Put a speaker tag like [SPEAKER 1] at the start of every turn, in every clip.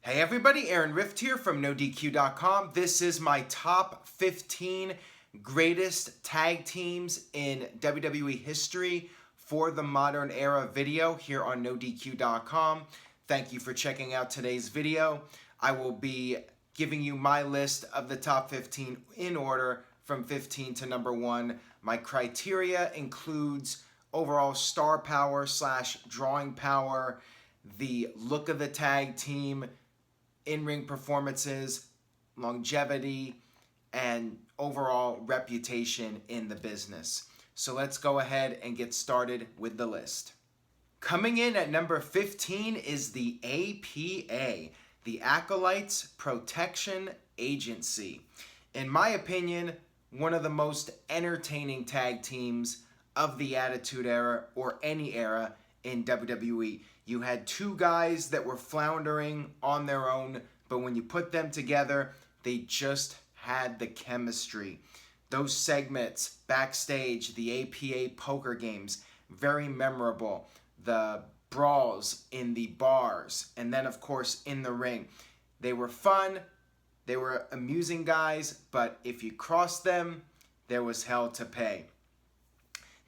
[SPEAKER 1] Hey everybody, Aaron Rift here from NoDQ.com. This is my top 15 greatest tag teams in WWE history for the modern era video here on NoDQ.com. Thank you for checking out today's video. I will be giving you my list of the top 15 in order from 15 to number 1. My criteria includes overall star power / drawing power, the look of the tag team, in-ring performances, longevity, and overall reputation in the business. So let's go ahead and get started with the list. Coming in at number 15 is the APA, the Acolytes Protection Agency. In my opinion, one of the most entertaining tag teams of the Attitude Era or any era in WWE. You had two guys that were floundering on their own, but when you put them together, they just had the chemistry. Those segments backstage, the APA poker games, very memorable. The brawls in the bars, and then of course in the ring. They were fun, they were amusing guys, but if you crossed them, there was hell to pay.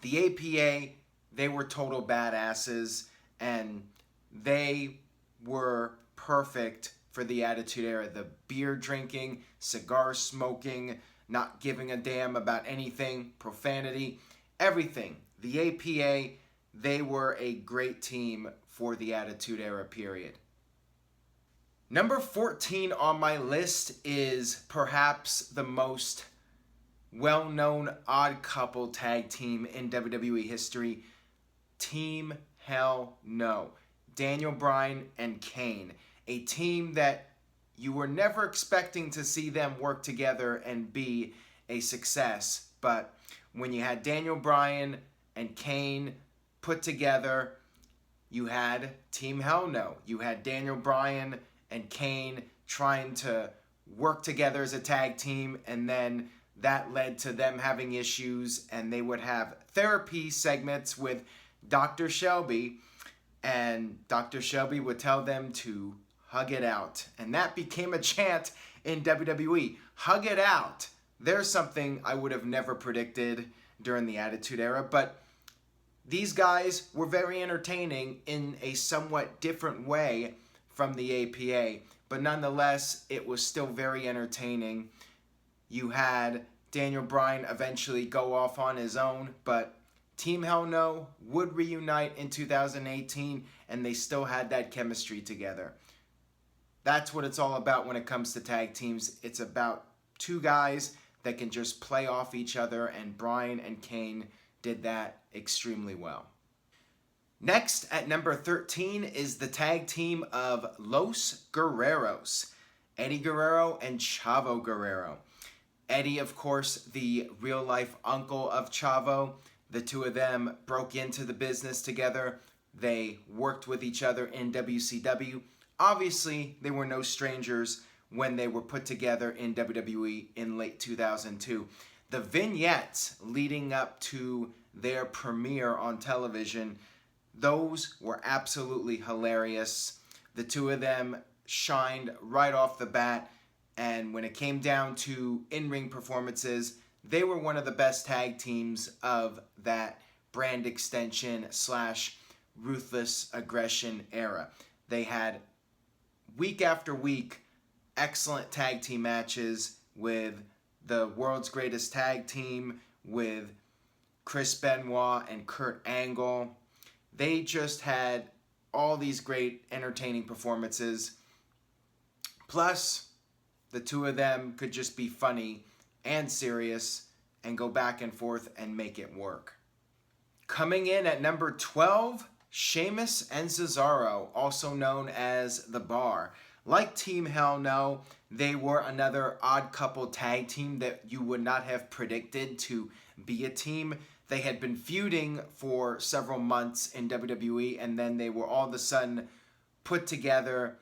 [SPEAKER 1] The APA, they were total badasses, and they were perfect for the Attitude Era. The beer drinking, cigar smoking, not giving a damn about anything, profanity, everything. The APA, they were a great team for the Attitude Era period. Number 14 on my list is perhaps the most well-known odd couple tag team in WWE history, Team Hell No. Daniel Bryan and Kane. A team that you were never expecting to see them work together and be a success. But when you had Daniel Bryan and Kane put together, you had Team Hell No. You had Daniel Bryan and Kane trying to work together as a tag team, and then that led to them having issues, and they would have therapy segments with Dr. Shelby, and Dr. Shelby would tell them to hug it out. And that became a chant in WWE. Hug it out. There's something I would have never predicted during the Attitude Era, but these guys were very entertaining in a somewhat different way from the APA, but nonetheless, it was still very entertaining. You had Daniel Bryan eventually go off on his own, but Team Hell No would reunite in 2018, and they still had that chemistry together. That's what it's all about when it comes to tag teams. It's about two guys that can just play off each other, and Bryan and Kane did that extremely well. Next, at number 13, is the tag team of Los Guerreros, Eddie Guerrero and Chavo Guerrero. Eddie, of course, the real-life uncle of Chavo. The two of them broke into the business together. They worked with each other in WCW. Obviously, they were no strangers when they were put together in WWE in late 2002. The vignettes leading up to their premiere on television, those were absolutely hilarious. The two of them shined right off the bat, and when it came down to in-ring performances, they were one of the best tag teams of that brand extension / ruthless aggression era. They had week after week excellent tag team matches with the world's greatest tag team, with Chris Benoit and Kurt Angle. They just had all these great entertaining performances. Plus, the two of them could just be funny and serious and go back and forth and make it work. Coming in at number 12, Sheamus and Cesaro, also known as The Bar. Like Team Hell No, they were another odd couple tag team that you would not have predicted to be a team. They had been feuding for several months in WWE, and then they were all of a sudden put together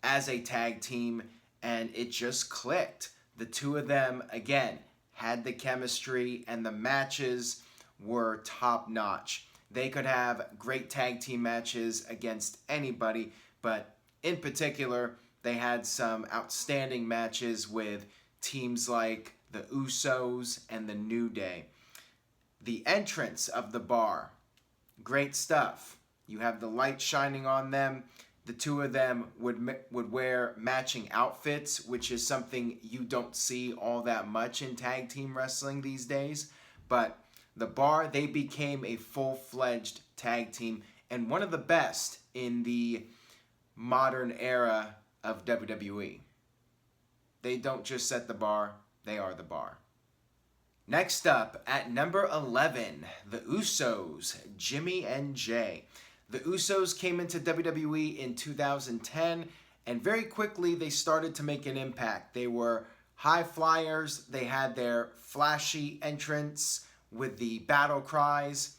[SPEAKER 1] as a tag team, and it just clicked. The two of them, again, had the chemistry, and the matches were top-notch. They could have great tag team matches against anybody, but in particular, They had some outstanding matches with teams like the Usos and the New Day. The entrance of the bar, great stuff. You have the light shining on them. The two of them would wear matching outfits, which is something you don't see all that much in tag team wrestling these days. But the Bar, they became a full-fledged tag team and one of the best in the modern era of WWE. They don't just set the bar, they are the bar. Next up, at number 11, the Usos, Jimmy and Jay. The Usos came into WWE in 2010, and very quickly they started to make an impact. They were high flyers, they had their flashy entrance with the battle cries,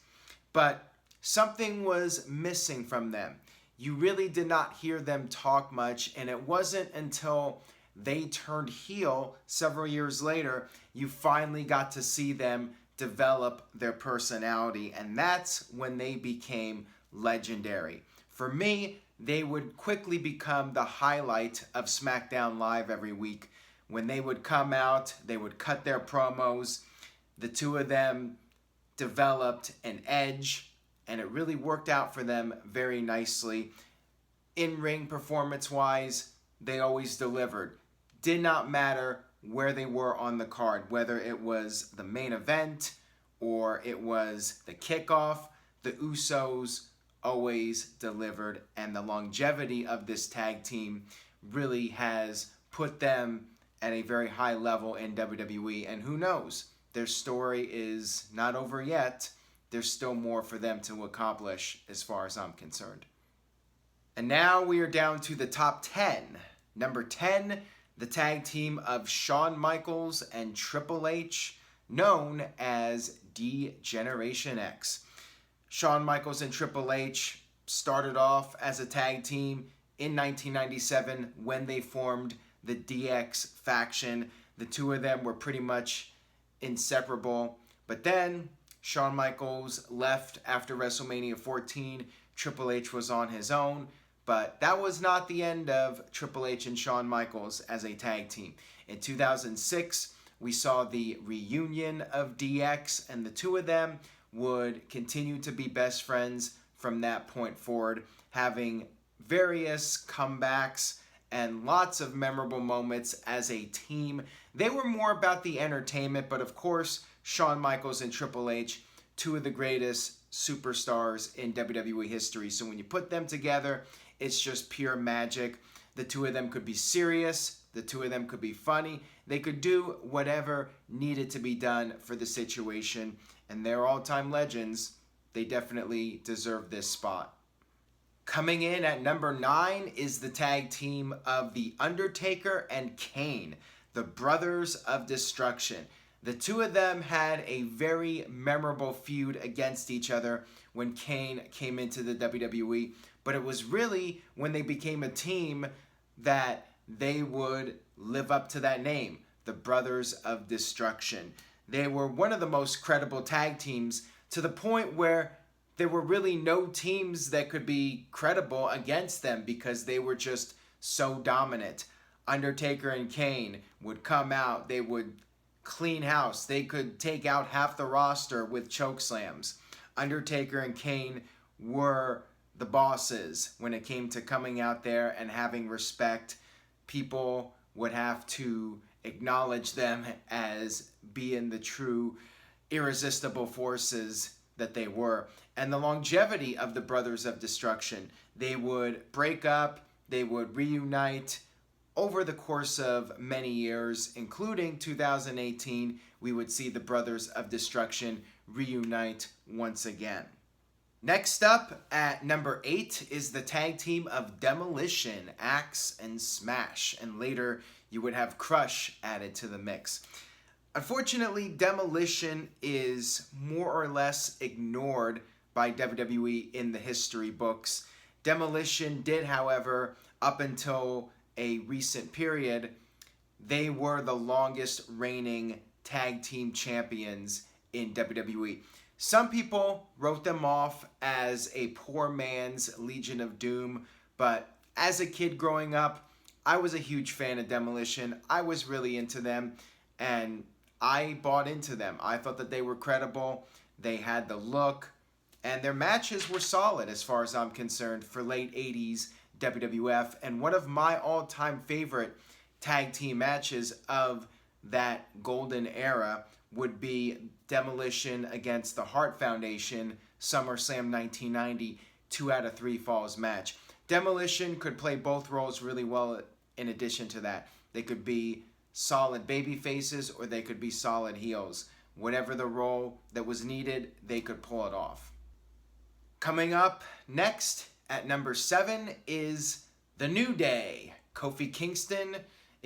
[SPEAKER 1] but something was missing from them. You really did not hear them talk much, and it wasn't until they turned heel several years later you finally got to see them develop their personality, and that's when they became legendary. For me, they would quickly become the highlight of SmackDown Live every week. When they would come out, they would cut their promos. The two of them developed an edge, and it really worked out for them very nicely. In-ring performance-wise, they always delivered. Did not matter where they were on the card, whether it was the main event or it was the kickoff, the Usos always delivered, and the longevity of this tag team really has put them at a very high level in WWE, and who knows, their story is not over yet. There's still more for them to accomplish as far as I'm concerned. And now we are down to the top 10. Number 10, the tag team of Shawn Michaels and Triple H, known as DGeneration X. Shawn Michaels and Triple H started off as a tag team in 1997 when they formed the DX faction. The two of them were pretty much inseparable. But then Shawn Michaels left after WrestleMania 14. Triple H was on his own. But that was not the end of Triple H and Shawn Michaels as a tag team. In 2006, we saw the reunion of DX, and the two of them would continue to be best friends from that point forward, having various comebacks and lots of memorable moments as a team. They were more about the entertainment, but of course, Shawn Michaels and Triple H, two of the greatest superstars in WWE history. So when you put them together, it's just pure magic. The two of them could be serious. The two of them could be funny. They could do whatever needed to be done for the situation. And they're all-time legends. They definitely deserve this spot. Coming in at number 9 is the tag team of The Undertaker and Kane, the Brothers of Destruction. The two of them had a very memorable feud against each other when Kane came into the WWE, but it was really when they became a team that they would live up to that name, the Brothers of Destruction. They were one of the most credible tag teams, to the point where there were really no teams that could be credible against them because they were just so dominant. Undertaker and Kane would come out, they would clean house, they could take out half the roster with choke slams. Undertaker and Kane were the bosses when it came to coming out there and having respect. People would have to acknowledge them as being the true irresistible forces that they were. And the longevity of the Brothers of Destruction, they would break up, they would reunite over the course of many years, including 2018, we would see the Brothers of Destruction reunite once again. Next up at number 8 is the tag team of Demolition, Axe and Smash, and later you would have Crush added to the mix. Unfortunately, Demolition is more or less ignored by WWE in the history books. Demolition did, however, up until a recent period, they were the longest reigning tag team champions in WWE. Some people wrote them off as a poor man's Legion of Doom, but as a kid growing up, I was a huge fan of Demolition. I was really into them, and I bought into them. I thought that they were credible. They had the look, and their matches were solid as far as I'm concerned for late 80s WWF. And one of my all-time favorite tag team matches of that golden era would be Demolition against the Hart Foundation, SummerSlam 1990, 2 out of 3 falls match. Demolition could play both roles really well in addition to that. They could be solid baby faces or they could be solid heels. Whatever the role that was needed, they could pull it off. Coming up next at number 7 is The New Day. Kofi Kingston,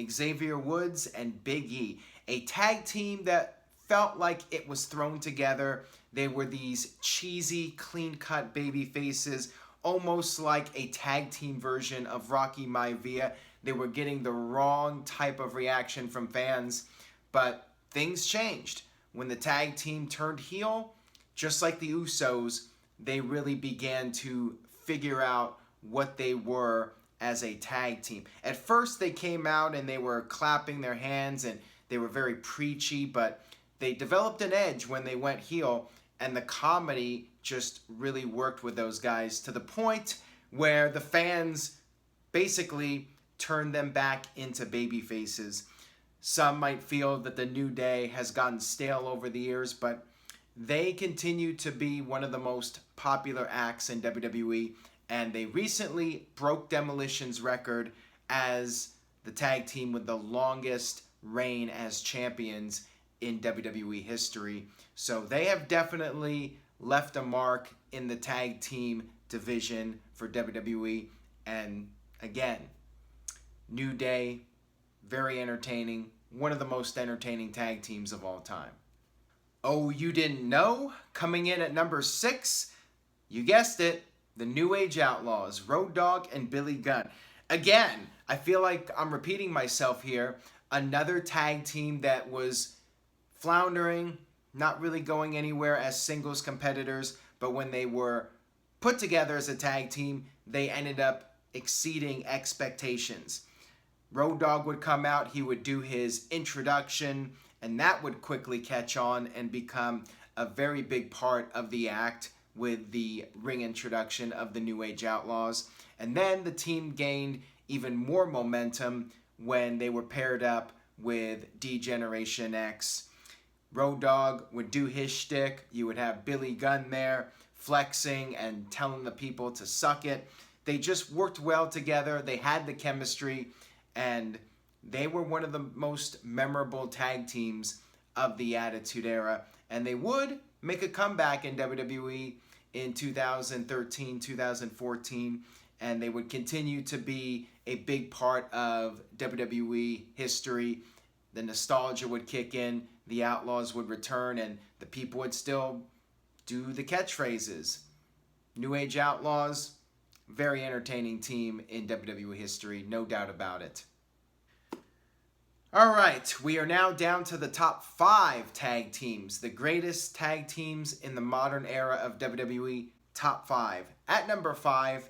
[SPEAKER 1] Xavier Woods, and Big E. A tag team that felt like it was thrown together. They were these cheesy, clean-cut baby faces, almost like a tag team version of Rocky Maivia. They were getting the wrong type of reaction from fans, but things changed. When the tag team turned heel, just like the Usos, they really began to figure out what they were as a tag team. At first, they came out and they were clapping their hands and they were very preachy, but they developed an edge when they went heel, and the comedy just really worked with those guys to the point where the fans basically turned them back into baby faces. Some might feel that the New Day has gotten stale over the years, but they continue to be one of the most popular acts in WWE, and they recently broke Demolition's record as the tag team with the longest reign as champions in WWE history. So they have definitely left a mark in the tag team division for WWE. And again, New Day, very entertaining. One of the most entertaining tag teams of all time. Oh, you didn't know? Coming in at number 6, you guessed it, the New Age Outlaws, Road Dogg and Billy Gunn. Again, I feel like I'm repeating myself here. Another tag team that was floundering, not really going anywhere as singles competitors, but when they were put together as a tag team, they ended up exceeding expectations. Road Dogg would come out, he would do his introduction, and that would quickly catch on and become a very big part of the act with the ring introduction of the New Age Outlaws. And then the team gained even more momentum when they were paired up with DGeneration X. Road Dogg would do his shtick. You would have Billy Gunn there flexing and telling the people to suck it. They just worked well together. They had the chemistry, and they were one of the most memorable tag teams of the Attitude Era. And they would make a comeback in WWE in 2013, 2014, and they would continue to be a big part of WWE history. The nostalgia would kick in, the Outlaws would return, and the people would still do the catchphrases. New Age Outlaws, very entertaining team in WWE history, no doubt about it. All right, we are now down to the top 5 tag teams, the greatest tag teams in the modern era of WWE, top 5. At number 5,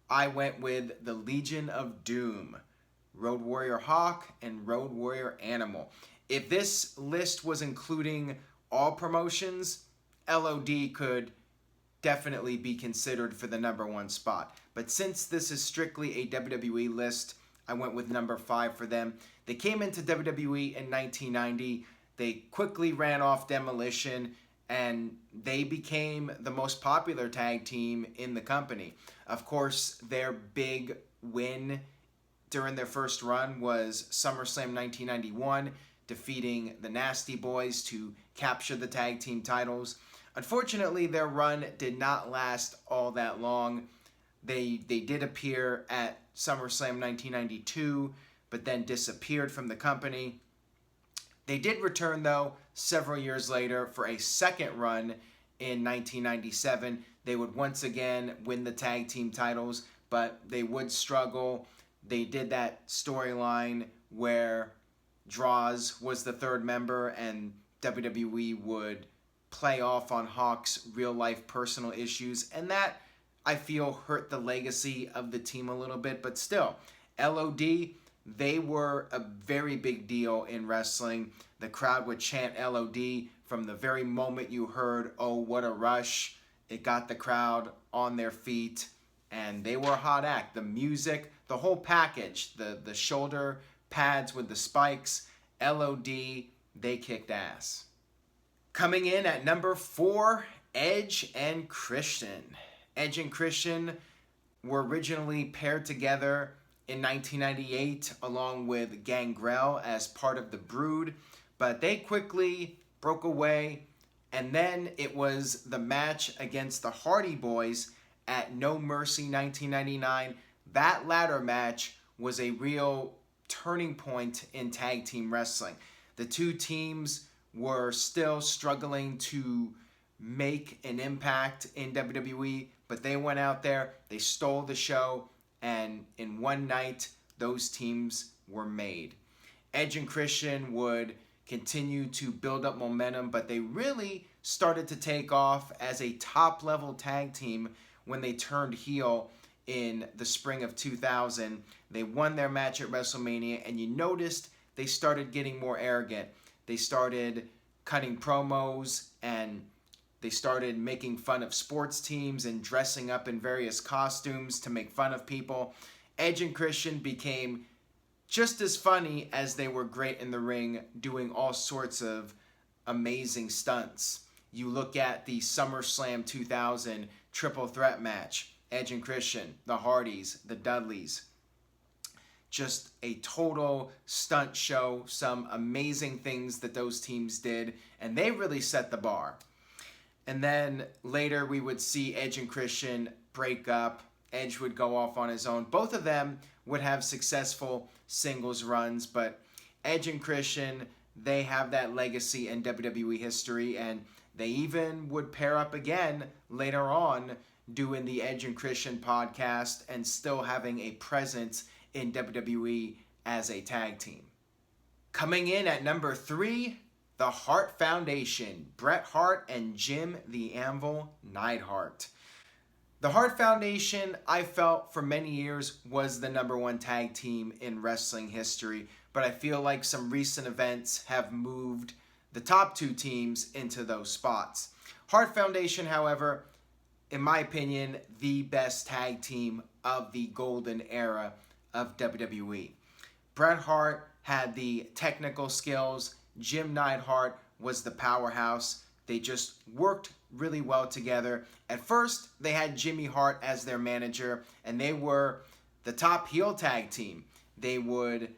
[SPEAKER 1] I went with the Legion of Doom, Road Warrior Hawk and Road Warrior Animal. If this list was including all promotions, LOD could definitely be considered for the number 1 spot. But since this is strictly a WWE list, I went with number 5 for them. They came into WWE in 1990. They quickly ran off Demolition, and they became the most popular tag team in the company. Of course, their big win during their first run was SummerSlam 1991, defeating the Nasty Boys to capture the tag team titles. Unfortunately, their run did not last all that long. They did appear at SummerSlam 1992, but then disappeared from the company. They did return, though, several years later for a second run in 1997. They would once again win the tag team titles, but they would struggle. They did that storyline where Droz was the third member, and WWE would play off on Hawk's real-life personal issues, and that, I feel, hurt the legacy of the team a little bit, but still, LOD, they were a very big deal in wrestling. The crowd would chant LOD from the very moment you heard, "Oh, what a rush." It got the crowd on their feet, and they were a hot act. The music, the whole package, the shoulder pads with the spikes, LOD, they kicked ass. Coming in at number 4, Edge and Christian. Edge and Christian were originally paired together in 1998 along with Gangrel as part of the Brood, but they quickly broke away, and then it was the match against the Hardy Boys at No Mercy 1999. That ladder match was a real turning point in tag team wrestling. The two teams were still struggling to make an impact in WWE, but they went out there, they stole the show, and in one night, those teams were made. Edge and Christian would continue to build up momentum, but they really started to take off as a top-level tag team when they turned heel in the spring of 2000. They won their match at WrestleMania, and you noticed they started getting more arrogant. They started cutting promos, and they started making fun of sports teams and dressing up in various costumes to make fun of people. Edge and Christian became just as funny as they were great in the ring, doing all sorts of amazing stunts. You look at the SummerSlam 2000 triple threat match, Edge and Christian, the Hardys, the Dudleys. Just a total stunt show, some amazing things that those teams did, and they really set the bar. And then later we would see Edge and Christian break up. Edge would go off on his own. Both of them would have successful singles runs, but Edge and Christian, they have that legacy in WWE history, and they even would pair up again later on doing the Edge and Christian podcast and still having a presence in WWE as a tag team. Coming in at number 3, the Hart Foundation, Bret Hart and Jim the Anvil Neidhart. The Hart Foundation, I felt for many years, was the number 1 tag team in wrestling history, but I feel like some recent events have moved the top 2 teams into those spots. Hart Foundation, however, in my opinion, the best tag team of the golden era of WWE. Bret Hart had the technical skills. Jim Neidhart was the powerhouse. They just worked really well together. At first, they had Jimmy Hart as their manager, and they were the top heel tag team. They would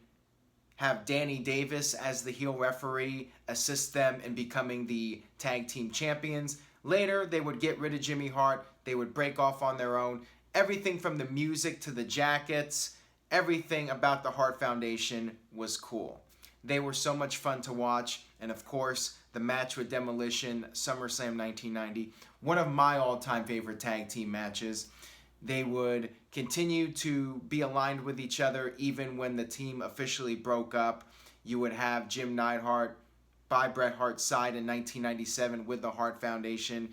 [SPEAKER 1] have Danny Davis as the heel referee, assist them in becoming the tag team champions. Later, they would get rid of Jimmy Hart. They would break off on their own. Everything from the music to the jackets, everything about the Hart Foundation was cool. They were so much fun to watch. And of course, the match with Demolition, SummerSlam 1990, one of my all-time favorite tag team matches. They would continue to be aligned with each other even when the team officially broke up. You would have Jim Neidhart by Bret Hart's side in 1997 with the Hart Foundation.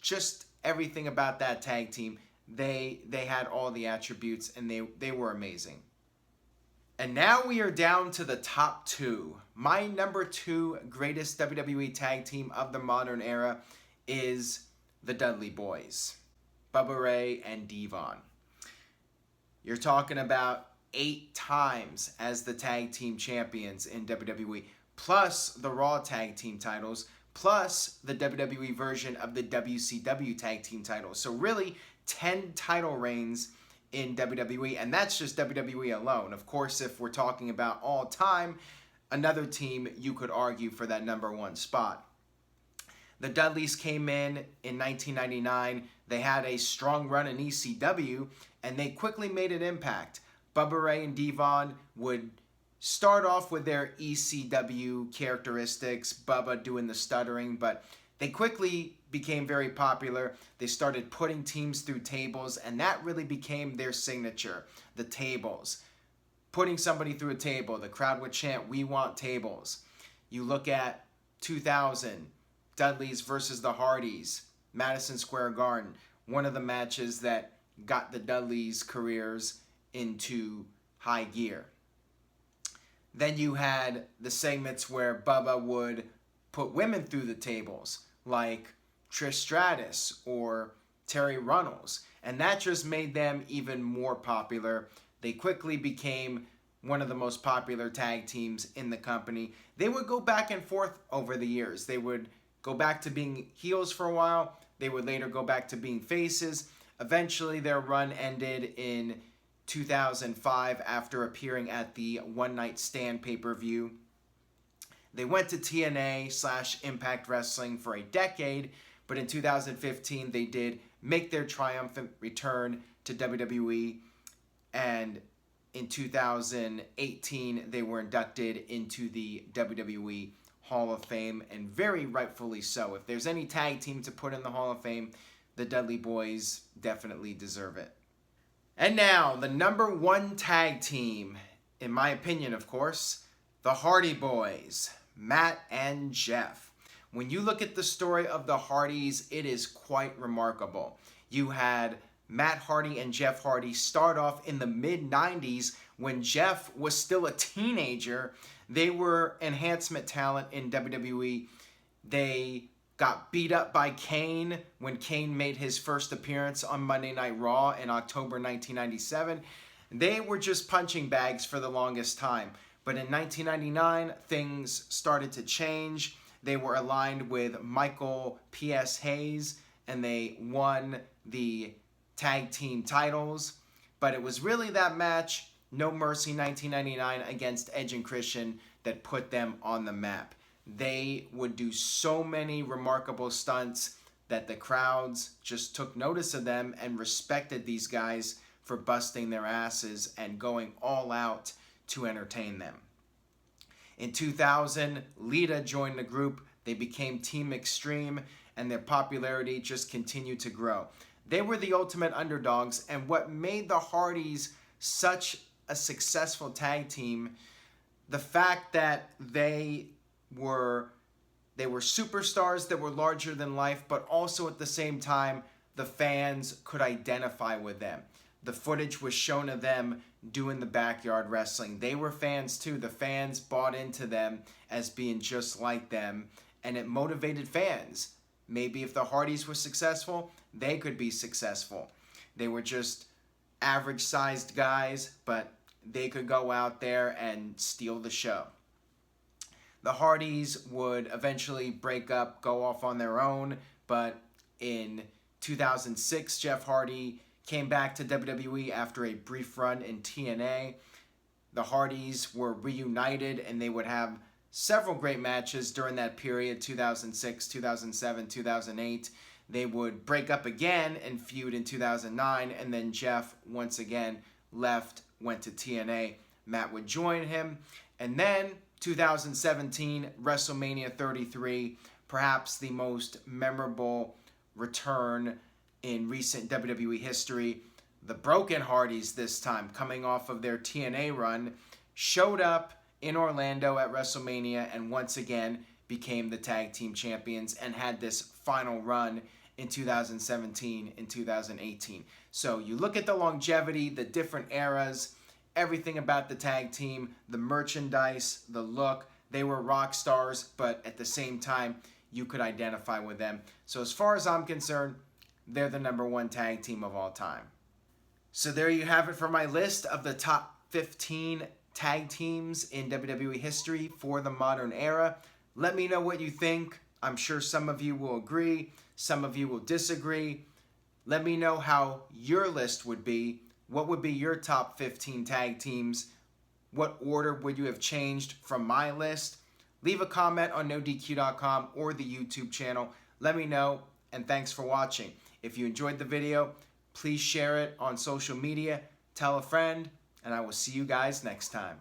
[SPEAKER 1] Just everything about that tag team. They had all the attributes, and they were amazing. And now we are down to the top 2. My number 2 greatest WWE tag team of the modern era is the Dudley Boyz, Bubba Ray and Devon. You're talking about 8 times as the tag team champions in WWE, plus the Raw tag team titles, plus the WWE version of the WCW tag team titles. So really, 10 title reigns in WWE, and that's just WWE alone. Of course, if we're talking about all time, another team you could argue for that number 1 spot. The Dudleys came in 1999. They had a strong run in ECW, and they quickly made an impact. Bubba Ray and Devon would start off with their ECW characteristics, Bubba doing the stuttering, but they quickly became very popular. They started putting teams through tables, and that really became their signature, the tables. Putting somebody through a table, the crowd would chant, "We want tables." You look at 2000, Dudleys versus the Hardys, Madison Square Garden, one of the matches that got the Dudleys' careers into high gear. Then you had the segments where Bubba would put women through the tables, like Trish Stratus or Terry Runnels, and that just made them even more popular. They quickly became one of the most popular tag teams in the company. They would go back and forth over the years. They would go back to being heels for a while. They would later go back to being faces. Eventually, their run ended in 2005 after appearing at the One Night Stand pay-per-view. They went to TNA/Impact Wrestling for a decade, but in 2015 they did make their triumphant return to WWE, and in 2018 they were inducted into the WWE Hall of Fame, and very rightfully so. If there's any tag team to put in the Hall of Fame, the Dudley Boyz definitely deserve it. And now, the number one tag team, in my opinion, of course, the Hardy Boys, Matt and Jeff. When you look at the story of the Hardys, it is quite remarkable. You had Matt Hardy and Jeff Hardy start off in the mid-90s when Jeff was still a teenager. They were enhancement talent in WWE. They got beat up by Kane when Kane made his first appearance on Monday Night Raw in October 1997. They were just punching bags for the longest time. But in 1999, things started to change. They were aligned with Michael P.S. Hayes, and they won the tag team titles. But it was really that match, No Mercy 1999 against Edge and Christian, that put them on the map. They would do so many remarkable stunts that the crowds just took notice of them and respected these guys for busting their asses and going all out to entertain them. In 2000, Lita joined the group. They became Team Extreme, and their popularity just continued to grow. They were the ultimate underdogs, and what made the Hardys such a successful tag team, the fact that they were superstars that were larger than life, but also at the same time, the fans could identify with them. The footage was shown of them doing the backyard wrestling. They were fans too. The fans bought into them as being just like them, and it motivated fans. Maybe if the Hardys were successful, they could be successful. They were just average-sized guys, but they could go out there and steal the show. The Hardys would eventually break up, go off on their own, but in 2006, Jeff Hardy came back to WWE after a brief run in TNA. The Hardys were reunited, and they would have several great matches during that period, 2006, 2007, 2008. They would break up again and feud in 2009, and then Jeff once again left, went to TNA. Matt would join him, and then 2017, WrestleMania 33, perhaps the most memorable return in recent WWE history. The Broken Hardys this time, coming off of their TNA run, showed up in Orlando at WrestleMania and once again became the tag team champions and had this final run in 2017 and 2018. So you look at the longevity, the different eras, everything about the tag team, the merchandise, the look. They were rock stars, but at the same time, you could identify with them. So as far as I'm concerned, they're the number one tag team of all time. So there you have it for my list of the top 15 tag teams in WWE history for the modern era. Let me know what you think. I'm sure some of you will agree, some of you will disagree. Let me know how your list would be. What would be your top 15 tag teams? What order would you have changed from my list? Leave a comment on NoDQ.com or the YouTube channel. Let me know, and thanks for watching. If you enjoyed the video, please share it on social media, tell a friend, and I will see you guys next time.